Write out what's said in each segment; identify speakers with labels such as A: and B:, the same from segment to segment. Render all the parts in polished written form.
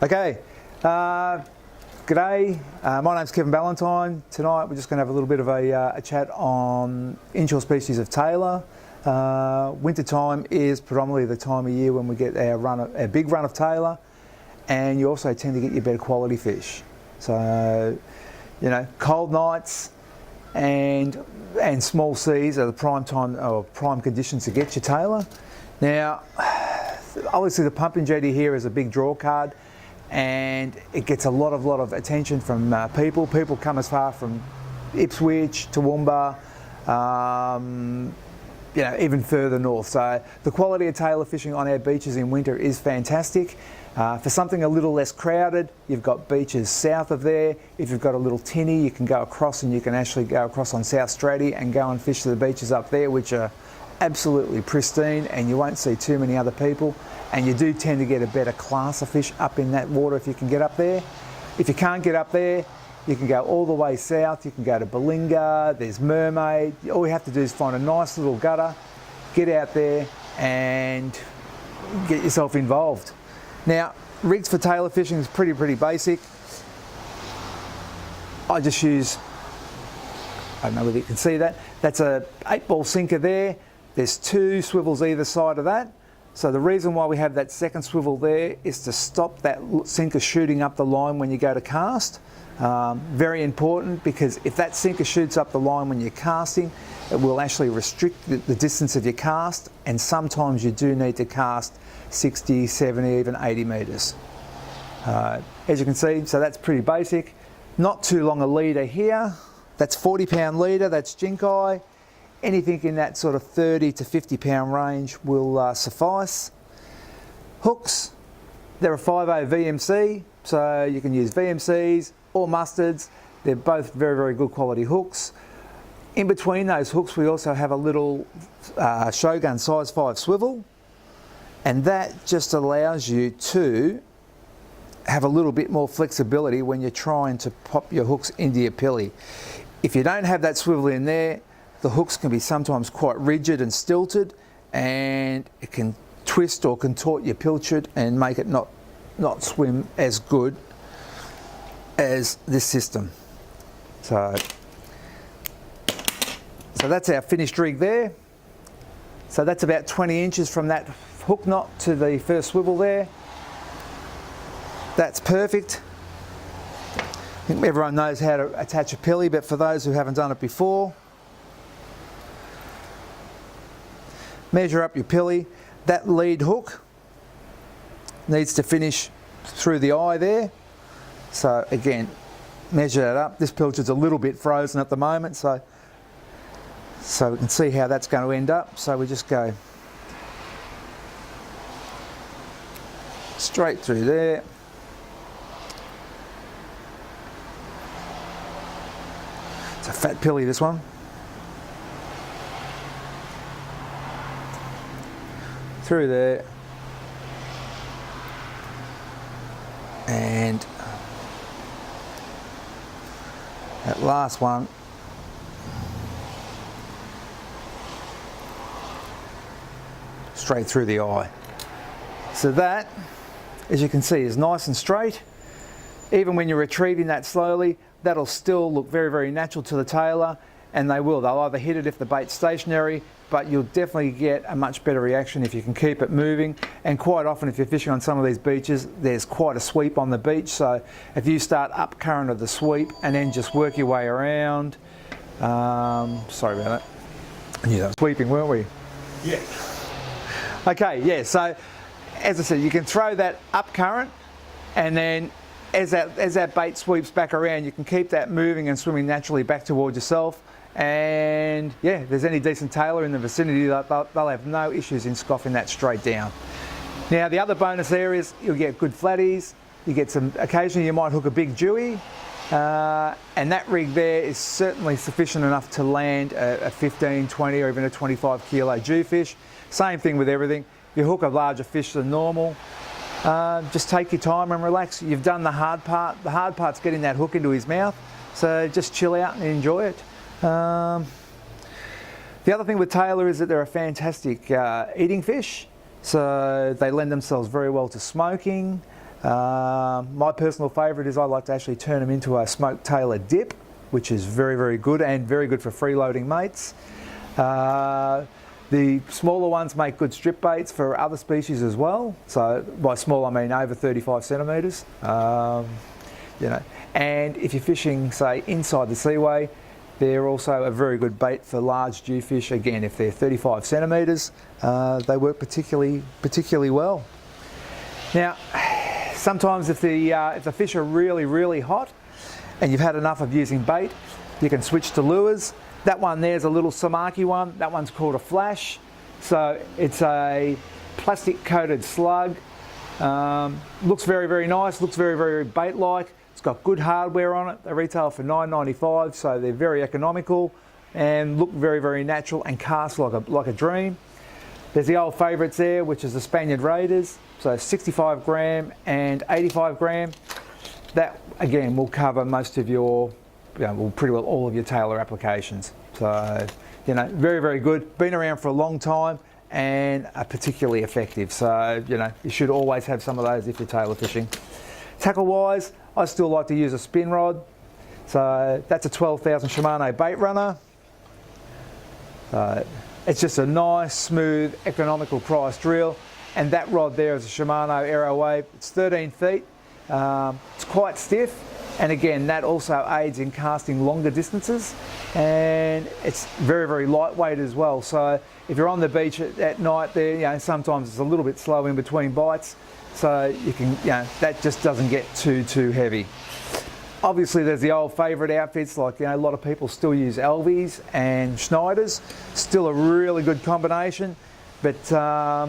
A: Okay, g'day, my name's Kevin Ballantyne. Tonight we're just going to have a little bit of a chat on inshore species of Tailor. Winter time is predominantly the time of year when we get our big run of Tailor, and you also tend to get your better quality fish. So, you know, cold nights and small seas are the prime time or prime conditions to get your Tailor. Now, obviously the pumping jetty here is a big draw card, and it gets a lot of attention from people. People come as far from Ipswich, Toowoomba, you know, even further north. So the quality of Tailor fishing on our beaches in winter is fantastic. For something a little less crowded, you've got beaches south of there. If you've got a little tinny, you can go across, and you can actually go across on South Stratty and go and fish the beaches up there, which are absolutely pristine, and you won't see too many other people, and you do tend to get a better class of fish up in that water if you can get up there. If you can't get up there, you can go all the way south. You can go to Balinga, there's Mermaid. All you have to do is find a nice little gutter, get out there and get yourself involved. Now, rigs for Tailor fishing is pretty basic. I just use, I don't know whether you can see that, that's a 8-ball sinker there. There's 2 swivels either side of that. So the reason why we have that second swivel there is to stop that sinker shooting up the line when you go to cast. Very important, because if that sinker shoots up the line when you're casting, it will actually restrict the distance of your cast, and sometimes you do need to cast 60, 70, even 80 metres. As you can see, so that's pretty basic. Not too long a leader here. That's 40-pound leader, that's Jinkai. Anything in that sort of 30 to 50-pound range will suffice. Hooks, they're a 5.0 VMC, so you can use VMCs or mustards. They're both very good quality hooks. In between those hooks, we also have a little Shogun size 5 swivel, and that just allows you to have a little bit more flexibility when you're trying to pop your hooks into your pilly. If you don't have that swivel in there, the hooks can be sometimes quite rigid and stilted, and it can twist or contort your pilchard and make it not swim as good as this system. So that's our finished rig there. So that's about 20 inches from that hook knot to the first swivel there. That's perfect. I think everyone knows how to attach a pilly, but for those who haven't done it before, measure up your pilly. That lead hook needs to finish through the eye there. So again, measure that up. This pilchard's a little bit frozen at the moment, so we can see how that's going to end up. So we just go straight through there. It's a fat pilly, this one. Through there, and that last one straight through the eye. So that, as you can see, is nice and straight. Even when you're retrieving that slowly, that'll still look very natural to the Tailor, and they'll either hit it if the bait's stationary, but you'll definitely get a much better reaction if you can keep it moving. And quite often, if you're fishing on some of these beaches, there's quite a sweep on the beach. So if you start up current of the sweep and then just work your way around, sorry about that. I knew that was sweeping, weren't we?
B: Yeah.
A: Okay, yeah, so as I said, you can throw that up current, and then as that bait sweeps back around, you can keep that moving and swimming naturally back towards yourself. And yeah, if there's any decent Tailor in the vicinity, they'll have no issues in scoffing that straight down. Now, the other bonus there is you'll get good flatties. You get some, occasionally you might hook a big Dewey, and that rig there is certainly sufficient enough to land a 15, 20 or even a 25 kilo Jewfish. Same thing with everything. If you hook a larger fish than normal, just take your time and relax. You've done the hard part. The hard part's getting that hook into his mouth, so just chill out and enjoy it. The other thing with Tailor is that they're a fantastic eating fish, so they lend themselves very well to smoking. My personal favourite is I like to actually turn them into a smoked Tailor dip, which is very, very good and very good for freeloading mates. The smaller ones make good strip baits for other species as well. So by small I mean over 35 centimetres. You know, and if you're fishing, say, inside the seaway, they're also a very good bait for large jewfish. Again, if they're 35 centimetres, they work particularly well. Now, sometimes if the fish are really, really hot and you've had enough of using bait, you can switch to lures. That one there's a little samaki one. That one's called a flash. So it's a plastic coated slug. Looks very, very nice. Looks very, very bait-like. It's got good hardware on it. They retail for $9.95, so they're very economical and look very, very natural and cast like a dream. There's the old favourites there, which is the Spaniard Raiders. So 65 gram and 85 gram. That again will cover most of your, well, pretty well all of your Tailor applications. So, you know, very, very good. Been around for a long time and are particularly effective. So, you know, you should always have some of those if you're Tailor fishing. Tackle wise, I still like to use a spin rod. So that's a 12,000 Shimano bait runner. It's just a nice, smooth, economical priced reel. And that rod there is a Shimano Aero Wave. It's 13 feet. It's quite stiff. And again, that also aids in casting longer distances. And it's very, very lightweight as well. So if you're on the beach at night there, you know, sometimes it's a little bit slow in between bites. So you can, you know, that just doesn't get too heavy. Obviously there's the old favourite outfits, like, you know, a lot of people still use Elvies and Schneiders. Still a really good combination. But yeah,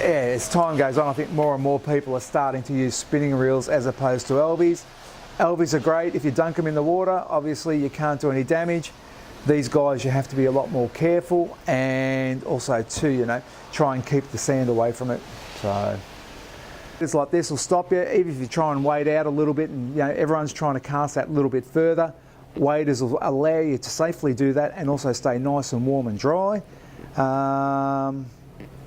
A: as time goes on, I think more and more people are starting to use spinning reels as opposed to Elvies. Elvies are great if you dunk them in the water. Obviously you can't do any damage. These guys, you have to be a lot more careful, and also too, you know, try and keep the sand away from it. So it's like this will stop you, even if you try and wade out a little bit, and, you know, everyone's trying to cast that little bit further. Waders will allow you to safely do that and also stay nice and warm and dry.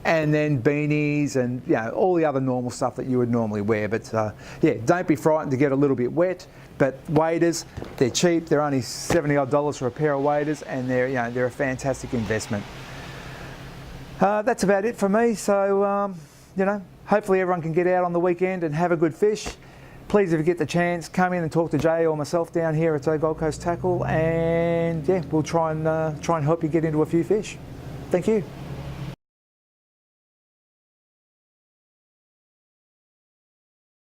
A: And then beanies and, you know, all the other normal stuff that you would normally wear. But yeah, don't be frightened to get a little bit wet. But waders, they're cheap. They're only $70 odd for a pair of waders, and they're, you know, they're a fantastic investment. That's about it for me. So you know, hopefully everyone can get out on the weekend and have a good fish. Please, if you get the chance, come in and talk to Jay or myself down here at Gold Coast Tackle, and yeah, we'll try and help you get into a few fish. Thank you.